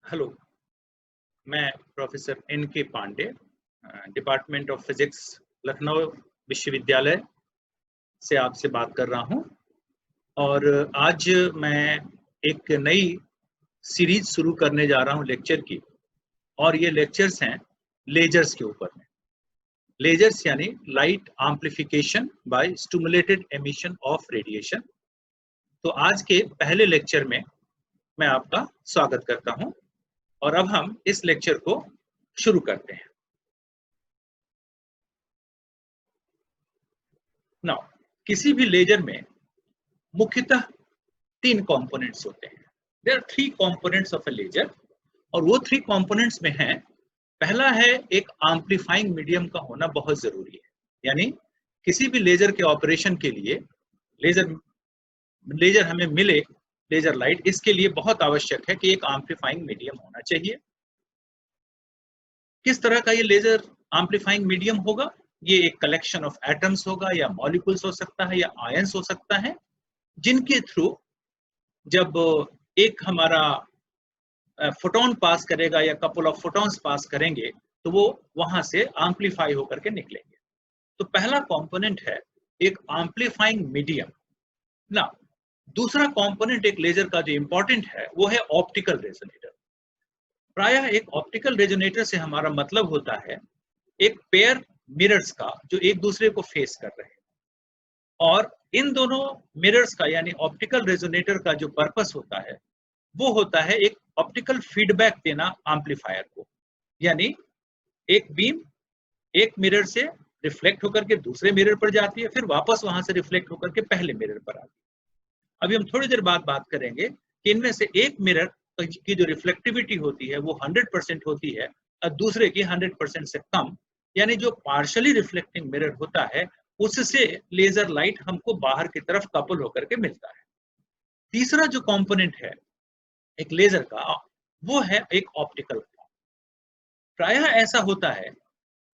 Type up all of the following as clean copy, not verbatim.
Hello, मैं professor N.K. Pandey, department of physics, Lucknow विश्वविद्यालय से आपसे बात कर रहा हूं। और आज मैं एक नई सीरीज शुरू करने जा रहा हूं लेक्चर की। और ये लेक्चर्स हैं लेजर्स के ऊपर में। लेजर्स यानी light amplification by stimulated emission of radiation. तो आज के पहले लेक्चर में मैं आपका स्वागत करता हूं और अब हम इस लेक्चर को शुरू करते हैं। नाउ, किसी भी लेजर में मुख्यतः 3 कंपोनेंट्स होते हैं। There are 3 components of a laser और वो 3 कंपोनेंट्स में हैं, पहला है एक एम्प्लीफाइंग मीडियम का होना बहुत जरूरी है। यानी किसी भी लेजर के ऑपरेशन के लिए लेजर हमें मिले, लेजर लाइट, इसके लिए बहुत आवश्यक है कि एक एम्प्लीफाइंग मीडियम होना चाहिए। किस तरह का ये लेजर एम्प्लीफाइंग मीडियम होगा? ये एक कलेक्शन ऑफ एटम्स होगा या मॉलिक्यूल्स हो सकता है या आयंस हो सकता है, जिनके थ्रू जब एक हमारा फोटोन पास करेगा या कपल ऑफ फोटॉन्स पास करेंगे तो वो वहां से एम्प्लीफाई होकर के निकलेंगे। तो पहला कंपोनेंट है एक एम्प्लीफाइंग मीडियम ना। दूसरा कंपोनेंट एक लेजर का जो इंपॉर्टेंट है वो है ऑप्टिकल रेजोनेटर। प्रायः एक ऑप्टिकल रेजोनेटर से हमारा मतलब होता है एक पेयर मिरर्स का जो एक दूसरे को फेस कर रहे हैं, और इन दोनों मिरर्स का यानी ऑप्टिकल रेजोनेटर का जो पर्पस होता है वो होता है एक ऑप्टिकल फीडबैक देना एम्पलीफायर को। यानी एक बीम एक मिरर से रिफ्लेक्ट होकर के दूसरे मिरर पर जाती है, फिर वापस वहां से रिफ्लेक्ट होकर के पहले मिरर पर आती है। अभी हम थोड़ी देर बाद बात करेंगे कि इनमें से एक मिरर की जो रिफ्लेक्टिविटी होती है वो 100% होती है और दूसरे की 100% से कम। यानी जो पार्शियली रिफ्लेक्टिंग मिरर होता है उससे लेजर लाइट हमको बाहर की तरफ कपल होकर के मिलता है। तीसरा जो कंपोनेंट है एक लेजर का वो है एक ऑप्टिकल। प्रायः ऐसा होता है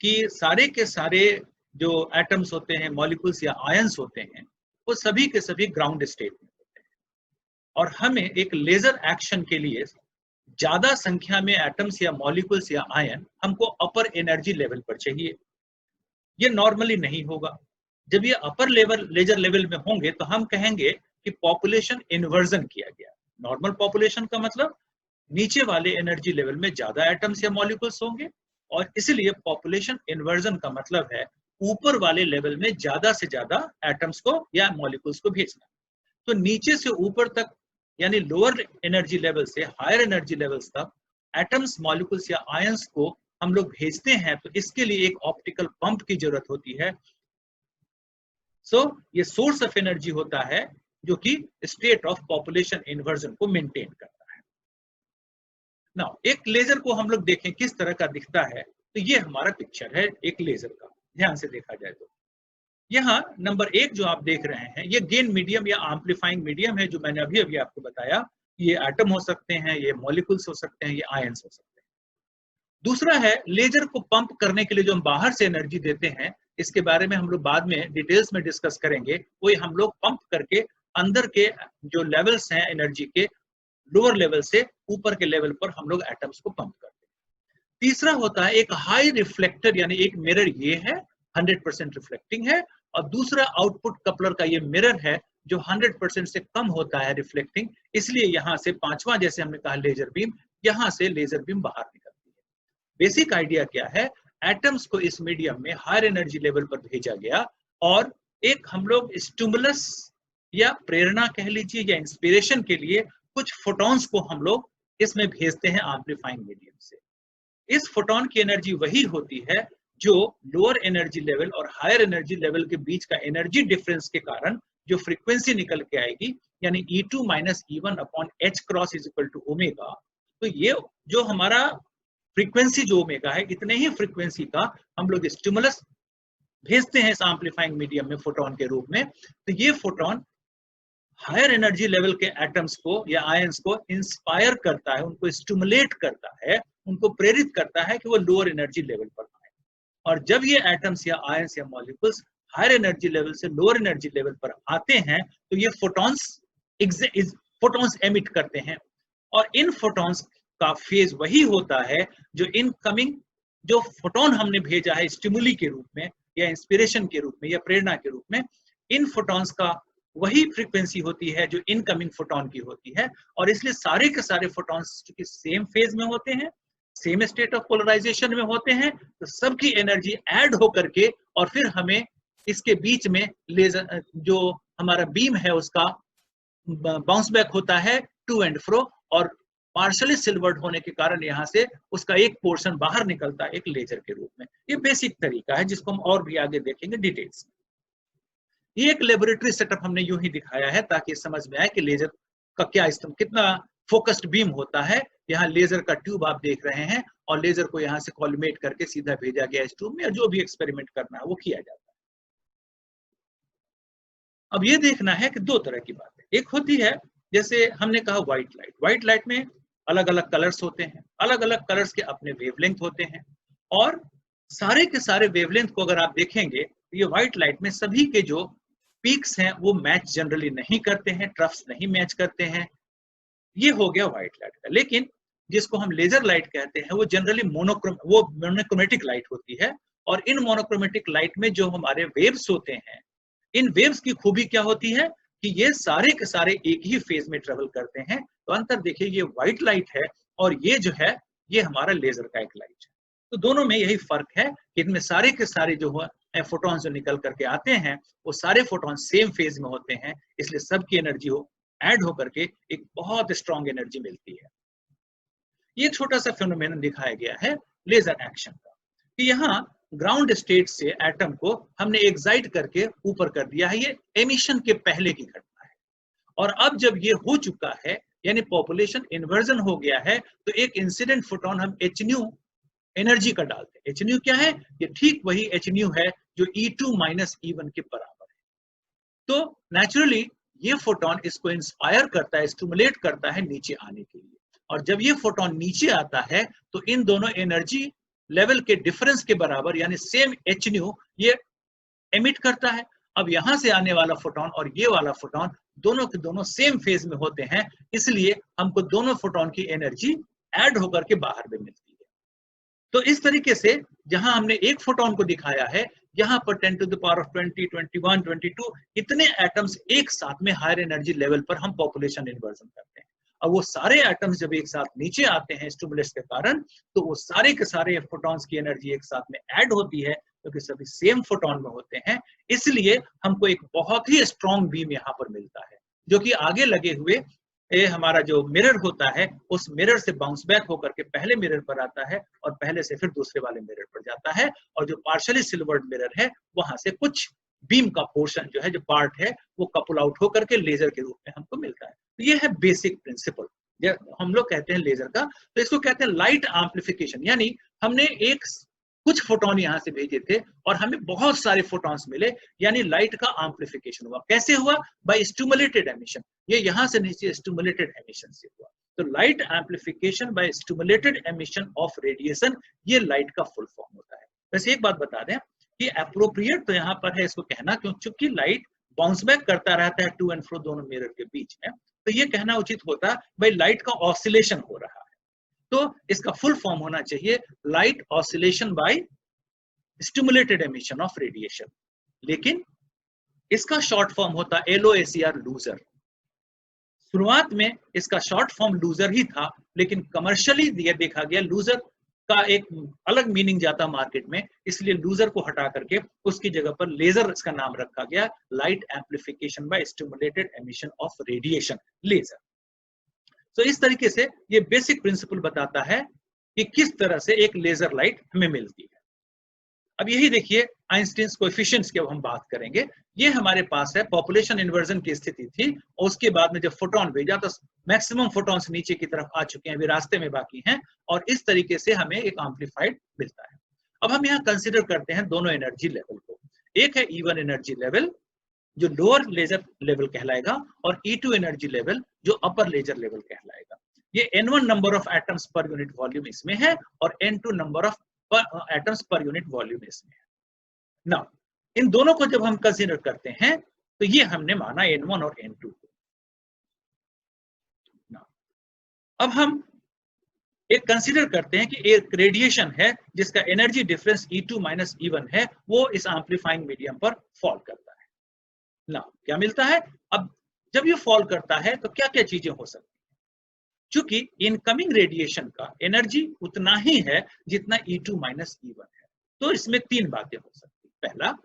कि सारे के सारे जो एटम्स होते हैं, मॉलिक्यूल्स या आयंस होते हैं, वो सभी के सभी ग्राउंड स्टेट में होते हैं और हमें एक लेजर एक्शन के लिए ज्यादा संख्या में एटम्स या मॉलिक्यूल्स या आयन हमको अपर एनर्जी लेवल पर चाहिए। ये नॉर्मली नहीं होगा। जब ये अपर लेवल लेजर लेवल में होंगे तो हम कहेंगे कि पॉपुलेशन इन्वर्जन किया गया। नॉर्मल पॉपुलेशन का मतलब नीचे वाले एनर्जी लेवल में ज्यादा एटम्स या मॉलिक्यूल्स होंगे, और इसलिए पॉपुलेशन इन्वर्जन का मतलब है ऊपर वाले लेवल में ज्यादा से ज्यादा एटम्स को या मॉलिक्यूल्स को भेजना। तो नीचे से ऊपर तक यानी लोअर एनर्जी लेवल से हायर एनर्जी लेवल्स तक एटम्स, मॉलिक्यूल्स या आयंस को हम लोग भेजते हैं, तो इसके लिए एक ऑप्टिकल पंप की जरूरत होती है। ये सोर्स ऑफ एनर्जी होता है जो कि स्टेट ऑफ पॉपुलेशन इन्वर्जन को मेंटेन करता है। नाउ, एक लेजर को हम लोग देखें किस तरह का दिखता है, तो ये हमारा पिक्चर है एक लेजर का। ध्यान से देखा जाए तो यहाँ नंबर 1 जो आप देख रहे हैं ये गेन मीडियम या एम्प्लीफाइंग मीडियम है, जो मैंने अभी अभी आपको बताया। ये एटम हो सकते हैं, ये मॉलिक्यूल्स हो सकते हैं, ये आयंस हो सकते हैं। दूसरा है लेजर को पंप करने के लिए जो हम बाहर से एनर्जी देते हैं, इसके बारे में हम लोग बाद में डिटेल्स में डिस्कस करेंगे। वो हम लोग पंप करके अंदर के जो लेवल्स हैं एनर्जी के, लोअर लेवल से ऊपर के लेवल पर हम लोग एटम्स को पंप करते हैं। तीसरा होता है एक हाई रिफ्लेक्टर, यानी एक मिरर ये है 100% रिफ्लेक्टिंग है, और दूसरा आउटपुट कपलर का ये मिरर है जो 100% से कम होता है रिफ्लेक्टिंग। इसलिए यहां से पांचवा, जैसे हमने कहा लेजर बीम, यहां से लेजर बीम बाहर निकलती है। बेसिक आइडिया क्या है? एटम्स को इस मीडियम में हायर एनर्जी लेवल पर भेजा गया और एक हम लोग स्टिमुलस या प्रेरणा कह लीजिए या इंस्पिरेशन के लिए कुछ फोटॉन्स को हम लोग इसमें भेजते हैं एम्प्लीफाइंग मीडियम से। इस फोटोन की एनर्जी वही होती है जो लोअर एनर्जी लेवल और हायर एनर्जी लेवल के बीच का एनर्जी डिफरेंस के कारण जो फ्रीक्वेंसी निकल के आएगी, यानी E2 - E1 upon H cross is equal to omega. तो ये जो हमारा फ्रीक्वेंसी जो ओमेगा है, इतने ही फ्रीक्वेंसी का हम लोग स्टिमुलस भेजते हैं इस एम्प्लीफाइंग मीडियम में फोटोन के रूप में। तो ये फोटोन हायर एनर्जी लेवल के एटम्स को या आयंस को इंस्पायर करता है, उनको स्टिमुलेट करता है, उनको प्रेरित करता है कि वो लोअर एनर्जी लेवल पर आए। और जब ये एटम्स या आयंस या मॉलिक्यूल्स हायर एनर्जी लेवल से लोअर एनर्जी लेवल पर आते हैं तो ये फोटॉन्स एमिट करते हैं, और इन फोटॉन्स का फेज वही होता है जो इनकमिंग जो फोटोन हमने भेजा है स्टिमुली के रूप में या इंस्पिरेशन के रूप में या प्रेरणा के रूप में, इन फोटॉन्स का वही फ्रीक्वेंसी होती है जो इनकमिंग फोटोन की होती है। और इसलिए सारे के सारे फोटॉन्स चूंकि सेम फेज में होते हैं, सेम स्टेट ऑफ पोलराइजेशन में होते हैं, तो सबकी एनर्जी ऐड होकर के और फिर हमें इसके बीच में लेजर जो हमारा बीम है उसका बाउंस बैक होता है टू एंड फ्रो, और पार्शली सिल्वर्ड होने के कारण यहाँ से उसका एक पोर्शन बाहर निकलता है एक लेजर के रूप में। ये बेसिक तरीका है जिसको हम और भी आगे देखेंगे डिटेल्स। ये एक लेबोरेटरी सेटअप हमने यूं ही दिखाया है ताकि समझ में आए कि लेजर का क्या इस्तेमाल, कितना फोकस्ड बीम होता है। यहाँ लेजर का ट्यूब आप देख रहे हैं और लेजर को यहाँ से कॉलिमेट करके सीधा भेजा गया इस ट्यूब में, जो भी एक्सपेरिमेंट करना है वो किया जाता है। अब ये देखना है कि दो तरह की बात है। एक होती है जैसे हमने कहा व्हाइट लाइट। व्हाइट लाइट में अलग अलग कलर्स होते हैं, अलग अलग कलर्स के अपने वेवलेंथ होते हैं, और सारे के सारे वेवलेंथ को अगर आप देखेंगे तो ये व्हाइट लाइट में सभी के जो पीक्स हैं वो मैच जनरली नहीं करते हैं, ट्रफ्स नहीं मैच करते हैं। ये हो गया व्हाइट लाइट का। लेकिन जिसको हम लेजर लाइट कहते हैं वो जनरली मोनोक्रोमेटिक लाइट होती है, और इन मोनोक्रोमेटिक लाइट में जो हमारे वेव्स होते हैं, इन वेव्स की खूबी क्या होती है कि ये सारे के सारे एक ही फेज में ट्रेवल करते हैं। तो अंतर देखिए, ये व्हाइट लाइट है और ये जो है ये हमारा लेजर का एक लाइट है। तो दोनों में यही फर्क है कि इनमें सारे के सारे जो फोटॉन्स जो निकल करके आते हैं वो सारे फोटॉन सेम फेज में होते हैं, इसलिए सबकी एनर्जी हो ऐड होकर के एक बहुत स्ट्रॉन्ग एनर्जी मिलती है। ये छोटा सा फिनोमेनन दिखाया गया है लेजर एक्शन का, कि यहाँ ग्राउंड स्टेट से एटम को हमने एक्साइट करके ऊपर कर दिया है। ये एमिशन के पहले की घटना है, और अब जब ये हो चुका है यानी पॉपुलेशन इन्वर्जन हो गया है, तो एक इंसिडेंट फोटोन हम एच न्यू एनर्जी का डालते हैं। एच न्यू क्या है? ये ठीक वही एच न्यू है जो E2 माइनस E1 के बराबर है। तो नेचुरली ये फोटोन इसको इंस्पायर करता है, स्टिमुलेट करता है नीचे आने के लिए, और जब ये फोटोन नीचे आता है तो इन दोनों एनर्जी लेवल के डिफरेंस के बराबर यानी सेम एच न्यू ये एमिट करता है। अब यहां से आने वाला फोटोन और ये वाला फोटोन दोनों के दोनों सेम फेज में होते हैं, इसलिए हमको दोनों फोटोन की एनर्जी ऐड होकर के बाहर में मिलती है। तो इस तरीके से जहां हमने एक फोटोन को दिखाया है, यहाँ पर 10 to the power of 20, 21, 22 इतने एटम्स एक साथ में हायर एनर्जी लेवल पर हम पॉपुलेशन इन्वर्जन करते हैं। अब वो सारे एटम्स जब एक साथ नीचे आते हैं स्टिमुलस के कारण, तो वो सारे के सारे फोटॉन्स की एनर्जी एक साथ में ऐड होती है, क्योंकि सभी सेम फोटोन में होते हैं। इसलिए हमको एक बहुत ही स्ट्रॉन्ग बीम यहाँ पर मिलता है, जो कि आगे लगे हुए हमारा जो मिरर होता है उस मिरर से बाउंस बैक होकर के पहले मिरर पर आता है और पहले से फिर दूसरे वाले मिरर पर जाता है, और जो पार्शियली सिल्वर्ड मिरर है वहां से कुछ बीम का पोर्शन जो है, जो पार्ट है, वो कपुल आउट होकर के लेजर के रूप में हमको मिलता है। तो ये है बेसिक प्रिंसिपल हम लोग कहते हैं लेजर का। तो इसको कहते हैं लाइट एम्प्लीफिकेशन, यानी हमने कुछ फोटोन यहाँ से भेजे थे और हमें बहुत सारे फोटॉन्स मिले, यानी लाइट का एम्प्लीफिकेशन हुआ। कैसे हुआ? Bye stimulated emission. ये यहाँ से नीचे स्टिमुलेटेड एमिशन से हुआ। तो light amplification by stimulated emission of radiation, ये लाइट का फुल फॉर्म होता है। वैसे एक बात बता दें कि अप्रोप्रिएट तो यहाँ पर है इसको कहना, क्योंकि लाइट बाउंस बैक करता रहता है टू एंड फ्रो दोनों मिरर के बीच में, तो ये कहना उचित होता है भाई लाइट का ऑसिलेशन हो रहा है। तो इसका फुल फॉर्म होना चाहिए light oscillation bye stimulated emission of radiation, लेकिन इसका शॉर्ट फॉर्म होता है LOACR, लूजर। शुरुआत में इसका शॉर्ट फॉर्म लूजर ही था, लेकिन कमर्शियली यह देखा गया लूजर का एक अलग मीनिंग जाता मार्केट में, इसलिए लूजर को हटा करके उसकी जगह पर लेजर इसका नाम रखा गया, light amplification by stimulated emission of radiation, laser. तो इस तरीके से ये बेसिक प्रिंसिपल बताता है कि किस तरह से एक लेजर लाइट हमें मिलती है। अब यही देखिए आइंस्टीन्स कोएफिशिएंट्स की अब हम बात करेंगे। ये हमारे पास है पॉपुलेशन इन्वर्जन की स्थिति थी, और उसके बाद में जब फोटोन भेजा तो मैक्सिमम फोटॉन्स नीचे की तरफ आ चुके हैं, अभी रास्ते में बाकी हैं, और इस तरीके से हमें एक एम्प्लीफाइड मिलता है। अब हम यहाँ कंसिडर करते हैं दोनों एनर्जी लेवल को। एक है E1 एनर्जी लेवल जो लोअर लेजर लेवल कहलाएगा, और E2 एनर्जी लेवल जो अपर लेजर लेवल कहलाएगा। ये N1 नंबर ऑफ एटम्स पर यूनिट वॉल्यूम इसमें है, और N2 नंबर ऑफ एटम्स पर यूनिट वॉल्यूम इसमें है। नाउ इन दोनों को जब हम कंसीडर करते हैं तो ये हमने माना N1 और N2 को। अब हम एक कंसीडर करते हैं कि एक रेडिएशन है जिसका energy difference E2 minus E1 है, वो इस एम्पलीफाइंग मीडियम पर फॉल करता है ना। क्या मिलता है? अब जब ये फॉल करता है तो क्या क्या चीजें हो सकती हैं? क्योंकि इनकमिंग रेडिएशन का एनर्जी उतना ही है जितना E2 माइनस E1 है, तो इसमें तीन बातें हो सकती हैं। पहला,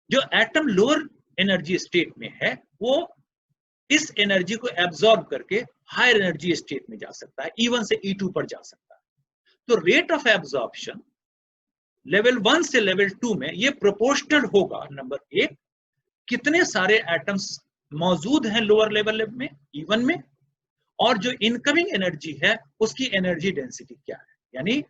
जो एटम लोअर एनर्जी स्टेट में है वो इस एनर्जी को एब्जॉर्ब करके हायर एनर्जी स्टेट में जा सकता है, E1 से E2 पर जा सकता है। तो रेट ऑफ एब्जॉर्प्शन लेवल 1 से लेवल 2 में ये प्रोपोर्शनल होगा, नंबर एक, कितने सारे एटम्स मौजूद हैं लोअर लेवल में E1 में, और जो इनकमिंग एनर्जी है उसकी एनर्जी डेंसिटी क्या है, यानी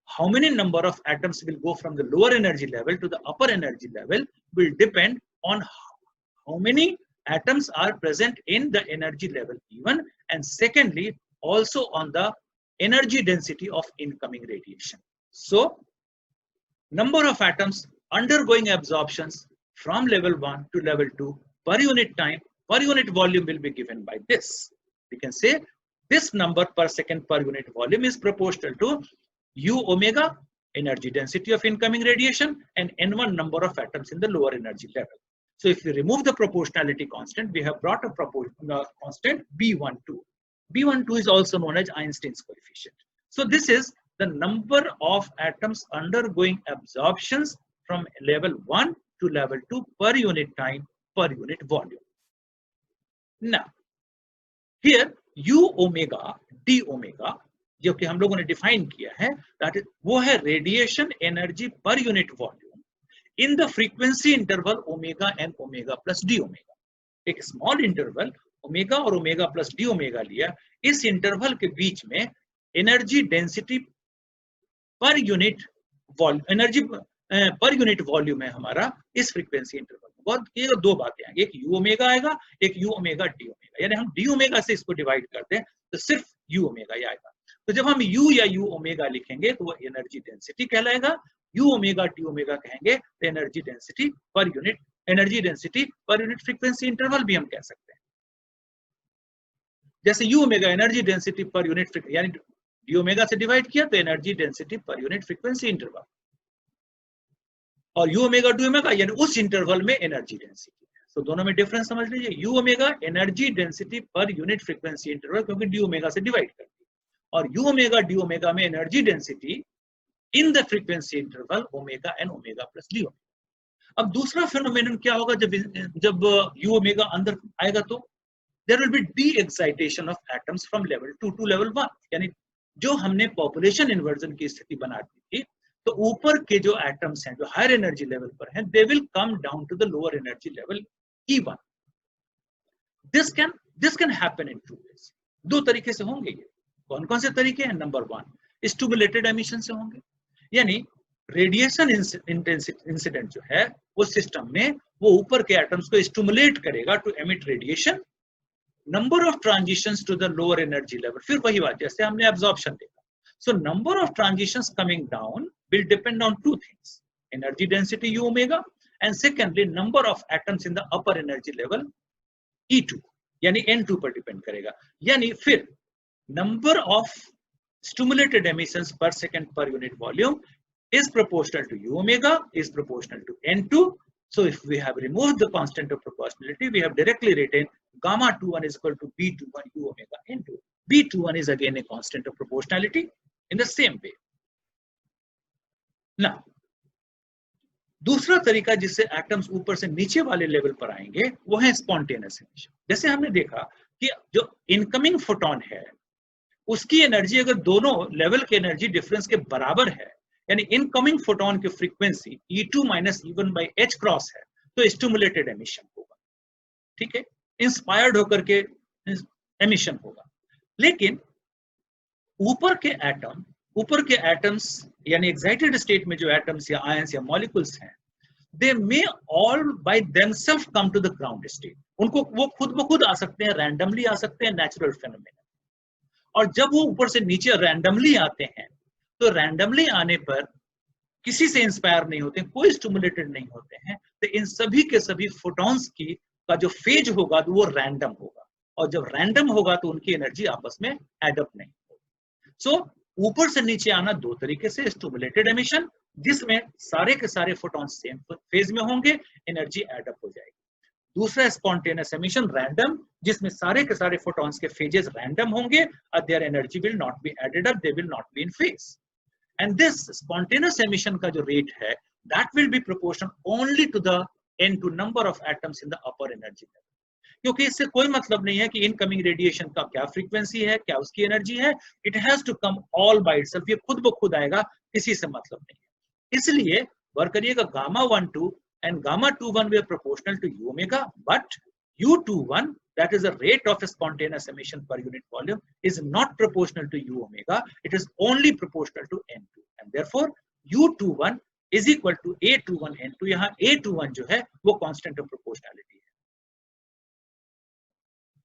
how many number of atoms will go from the lower energy level to the upper energy level will depend on how many atoms are present in the energy level E1, and secondly also on the energy density of incoming radiation. So number of atoms undergoing absorptions from level 1 to level 2 per unit time, per unit volume will be given by this. We can say this number per second per unit volume is proportional to U omega, energy density of incoming radiation, and N1 number of atoms in the lower energy level. So if we remove the proportionality constant, we have brought a constant B12. B12 is also known as Einstein's coefficient. So this is the number of atoms undergoing absorptions from level 1 to level 2 per unit time, per unit volume. Now, here U omega, D omega, जो कि हम लोगों ने define किया है, वो है radiation energy per unit volume in the frequency interval omega and omega plus d omega. एक स्मॉल इंटरवल ओमेगा और ओमेगा प्लस डी ओमेगा लिया, इस इंटरवल के बीच में energy density per unit volume, energy per unit volume है हमारा इस फ्रीक्वेंसी इंटरवल में। बहुत ये दो बातें आएंगी, एक यू ओमेगा आएगा, एक यू ओमेगा डी ओमेगा, यानी हम डी ओमेगा से इसको डिवाइड करते हैं तो सिर्फ यू ओमेगा ही आएगा। तो जब हम U या U ओमेगा लिखेंगे तो वो एनर्जी डेंसिटी कहलाएगा, U ओमेगा टी ओमेगा कहेंगे तो energy density per unit, energy density per unit frequency interval भी हम कह सकते हैं। जैसे U omega energy density per unit, यानी डी ओमेगा से डिवाइड किया तो energy density per unit frequency interval, और U ओमेगा डी ओमेगा यानी उस इंटरवल में एनर्जी डेंसिटी। तो दोनों में डिफरेंस समझ लीजिए, U omega energy density per unit frequency interval, क्योंकि डी ओमेगा से डिवाइड करती है, और U ओमेगा डी ओमेगा में energy density in the frequency interval omega and omega plus d omega. अब दूसरा फेनोमेनन क्या होगा, जब U ओमेगा अंदर आएगा तो there will be de-excitation of atoms from level 2 to level 1, यानी जो हमने पॉपुलेशन इन्वर्जन की स्थिति बना दी थी, तो ऊपर के जो एटम्स हैं जो हायर एनर्जी लेवल पर हैं, they will come down to the lower energy level E1। This can happen in two ways, दो तरीके से होंगे ये। कौन कौन से तरीके हैं? नंबर 1 स्टिमुलेटेड एमिशन से होंगे, यानी रेडिएशन इंसिडेंट जो है वो सिस्टम में वो ऊपर के एटम्स को स्टिमुलेट करेगा to emit radiation. Number of transitions to the lower energy level, फिर वही बात जैसे हमने एब्जॉर्प्शन देखा। So number of transitions coming down will depend on two things, energy density U omega, and secondly number of atoms in the upper energy level E2, यानी N2 पर depend करेगा। यानी फिर number of stimulated emissions per second per unit volume is proportional to U omega, is proportional to N2. So if we have removed the constant of proportionality, we have directly written gamma 21 is equal to B21 U omega N2. B21 is again a constant of proportionality in the same way. Now, दूसरा तरीका जिससे atoms ऊपर से नीचे वाले level पर आएंगे वो है स्पॉन्टेनियस एमिशन। जैसे हमने देखा कि जो इनकमिंग फोटोन है उसकी एनर्जी अगर दोनों लेवल के एनर्जी डिफरेंस के बराबर है, यानी इनकमिंग फोटोन की frequency E2 minus E1 by H cross है, तो स्टिमुलेटेड एमिशन होगा, ठीक है, इंस्पायर्ड होकर के एमिशन होगा। लेकिन ऊपर के एटम्स यानी एक्साइटेड स्टेट में जो एटम्स या आयंस या मॉलिक्यूल्स हैं, they may all by themselves come to the ground state. उनको वो खुद ब खुद आ सकते हैं, रैंडमली आ सकते हैं, नेचुरल फेनोमेना। और जब वो ऊपर से नीचे रैंडमली आते हैं तो रैंडमली आने पर किसी से इंस्पायर नहीं होते, कोई स्टिमुलेटेड नहीं होते हैं, तो इन सभी के सभी फोटॉन्स की का जो फेज होगा तो वो रैंडम होगा, और जब रैंडम होगा तो उनकी एनर्जी आपस में एड अप नहीं होगी। सो ऊपर से नीचे आना दो तरीके से, स्टिमुलेटेड एमिशन जिसमें सारे के सारे फोटॉन्स सेम फेज में होंगे, एनर्जी एड अप हो जाएगी। दूसरा स्पॉन्टेनियस एमिशन रैंडम, जिसमें सारे के सारे फोटॉन्स के फेजेस रैंडम होंगे और their energy will not be added up, they will not be in phase. And this spontaneous emission का जो रेट है that will be proportional only to the n to number of atoms in the upper energy level, क्योंकि इससे कोई मतलब नहीं है कि इनकमिंग रेडिएशन का क्या फ्रीक्वेंसी है, क्या उसकी एनर्जी है, it has to come all by itself, ये खुद ब खुद आएगा, किसी से मतलब नहीं है। इसलिए वर्क करिएगा gamma 12 and gamma 21 were proportional to u omega, but u21, that is the rate of spontaneous emission per unit volume, is not proportional to u omega, it is only proportional to n2, and therefore u21 is equal to a21 n2। यहाँ a21 जो है वो constant of proportionality है।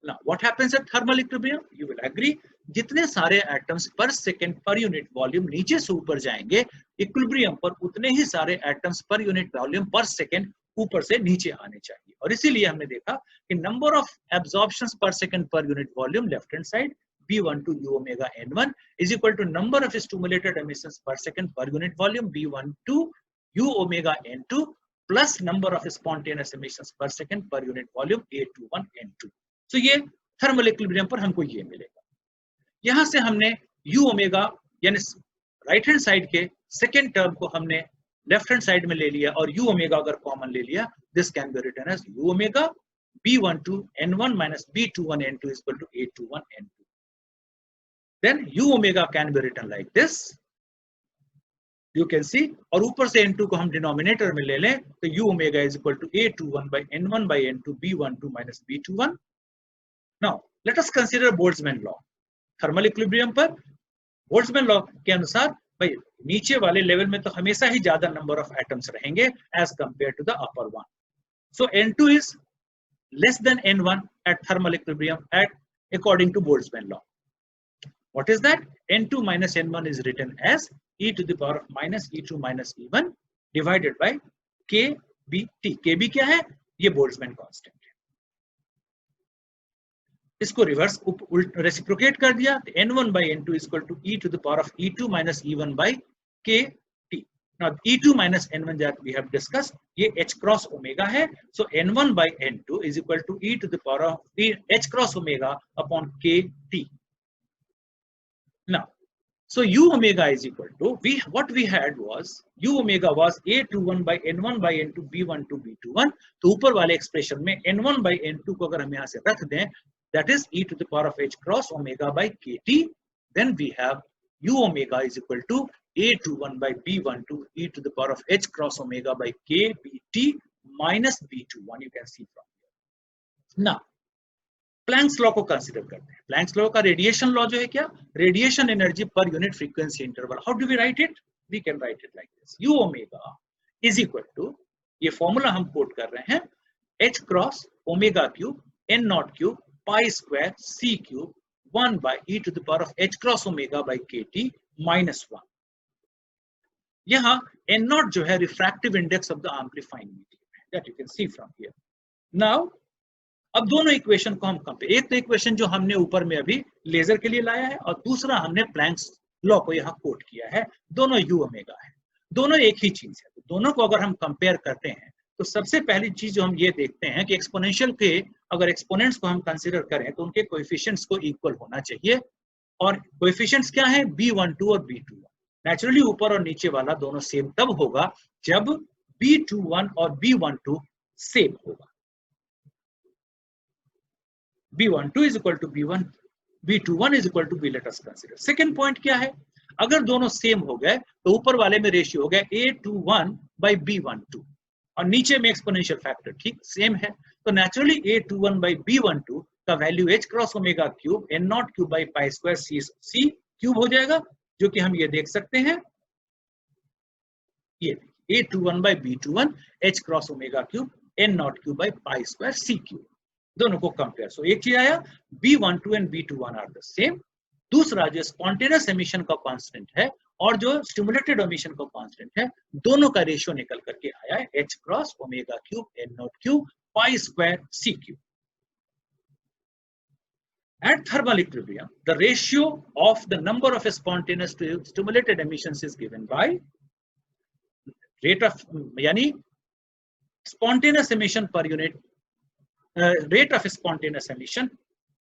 Now what happens at thermal equilibrium? You will agree, जितने सारे atoms per second per unit volume नीचे से ऊपर जाएंगे, equilibrium पर उतने ही सारे atoms per unit volume per second ऊपर से नीचे आने चाहिए। और इसीलिए हमने देखा कि number of absorptions per second per unit volume left hand side B12 u omega n1 is equal to number of stimulated emissions per second per unit volume B12 u omega n2 plus number of spontaneous emissions per second per unit volume A21 n2। तो ये thermal equilibrium पर हमको ये मिलेगा। यहां से हमने u omega यानी राइट हैंड साइड के सेकेंड टर्म को हमने लेफ्ट हैंड साइड में ले लिया और u ओमेगा अगर कॉमन ले लिया, this can be written as u omega B12 n1 minus B21 n2 is equal to A21 n2। Then u omega can be written like this, you can see, और ऊपर से n2 को हम denominator में ले लें तो u omega is equal to A21 by n1 by n2 B12 minus B21। Now let us consider Boltzmann law। Thermal equilibrium पर बोल्ट्जमैन लॉ के अनुसार भाई नीचे वाले लेवल में तो हमेशा ही ज्यादा नंबर ऑफ एटम्स रहेंगे as compare to the upper one. So n2 is less than n1 at thermal equilibrium at according to Boltzmann law। What is that? n2 minus n1 is written as e to the power of minus e2 minus e1 divided by kbt। kb क्या है? ये Boltzmann constant है। इसको reverse reciprocate कर दिया तो n1 by n2 is equal to e to the power of e2 minus e1 by kt। Now e2 minus n1 that we have discussed, ये h cross omega है, so n1 by n2 is equal to e to the power of h cross omega upon kt। Now so u omega is equal to what we had was u omega was a21 by n1 by n2 b12 b21। तो ऊपर वाले expression में n1 by n2 को अगर हम यहाँ से रख दें, that is e to the power of h cross omega by kt, then we have u omega is equal to a21 by b12 e to the power of h cross omega by kbt minus b21, you can see from here। Now Planck's law को consider करते हैं। Planck's law का radiation law जो है क्या? Radiation energy per unit frequency interval. How do we write it? We can write it like this, u omega is equal to, ये formula हम quote कर रहे हैं, h cross omega cube n not cube pi square c cube 1 by e to the power of h cross omega by kt minus 1। यहाँ n not जो है refractive index of the एम्प्लीफाइंग medium, that you can see from here. Now अब दोनों equation को हम compare, एक तो equation जो हमने ऊपर में अभी लेजर के लिए लाया है और दूसरा हमने प्लैंक्स लॉ को यहाँ कोट किया है, दोनों u ओमेगा है, दोनों एक ही चीज है। दोनों को अगर हम कंपेयर करते हैं तो सबसे पहली चीज जो हम ये देखते हैं कि एक्सपोनेंशियल के अगर एक्सपोनेंट्स को हम कंसीडर करें तो उनके कोएफिशिएंट्स को इक्वल होना चाहिए। और कोएफिशिएंट्स क्या है? b12 और b21। नेचुरली ऊपर और नीचे वाला दोनों सेम तब होगा जब b21 और b12 सेम होगा। b12 is equal to b1, b21 is equal to b, let us consider। Second point क्या है? अगर दोनों सेम हो गए तो ऊपर वाले में रेशियो हो गया a21 by b12 और नीचे में एक्सपोनेंशियल फैक्टर ठीक सेम है, तो नेचुरली a21 by b12 का value h cross omega cube n not cube by pi square c cube हो जाएगा, जो कि हम ये देख सकते हैं, ये a21 by b21 h cross omega cube n not cube by pi square c cube. दोनों को कंपेयर, सो एक चीज आया b12 and b21 are the same. दूसरा जो स्पॉन्टेनियस एमिशन का कांस्टेंट है और जो स्टिमुलेटेड एमिशन का कांस्टेंट है, दोनों का रेशियो निकल करके आया है h cross omega cube n not cube pi square c cube. At thermal equilibrium, the ratio of the number of spontaneous to stimulated emissions is given by rate of, yani spontaneous emission per unit, rate of spontaneous emission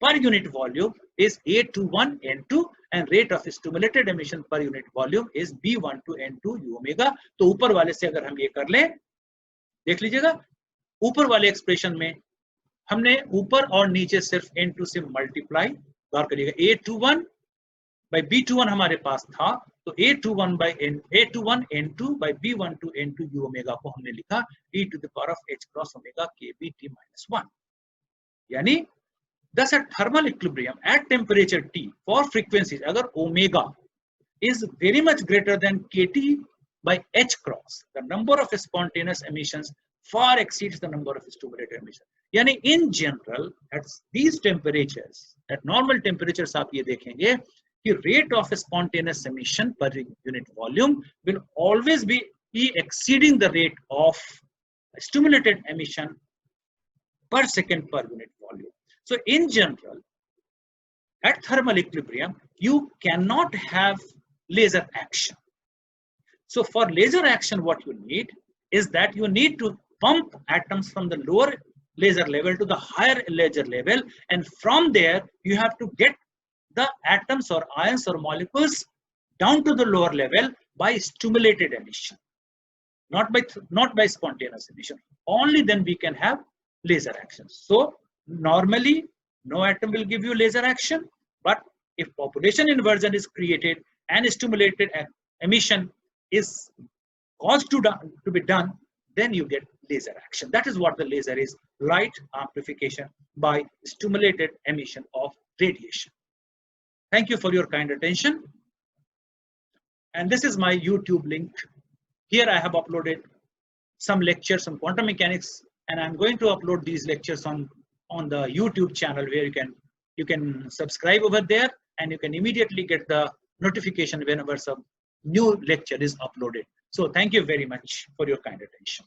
per unit volume is A21 N2 and rate of stimulated emission per unit volume is B12 N2 U omega. तो ऊपर वाले से अगर हम ये कर लें, देख लीजिएगा ऊपर वाले एक्सप्रेशन में हमने ऊपर और नीचे सिर्फ N2 से मल्टीप्लाई, गौर करिएगा A21 by B21 हमारे पास था, तो A21 N2 by B12 N2 U omega को हमने लिखा e to the power of h cross omega kBt minus 1. यानी thus at thermal equilibrium at temperature T for frequencies अगर omega is very much greater than kT by h cross, the number of spontaneous emissions far exceeds the number of stimulated emissions. यानी in general at these temperatures, at normal temperatures आप ये देखेंगे कि rate of spontaneous emission per unit volume will always be exceeding the rate of stimulated emission per second per unit volume. So in general, at thermal equilibrium, you cannot have laser action. So for laser action, what you need is that you need to pump atoms from the lower laser level to the higher laser level, and from there you have to get the atoms or ions or molecules down to the lower level by stimulated emission, not by spontaneous emission. Only then we can have laser action. So normally no atom will give you laser action, but if population inversion is created and stimulated emission is caused to be done, then you get laser action. That is what the laser is, light amplification by stimulated emission of radiation. Thank you for your kind attention. And this is my YouTube link. Here I have uploaded some lectures on quantum mechanics, and I'm going to upload these lectures on the YouTube channel where you can subscribe over there, and you can immediately get the notification whenever some new lecture is uploaded. So thank you very much for your kind attention.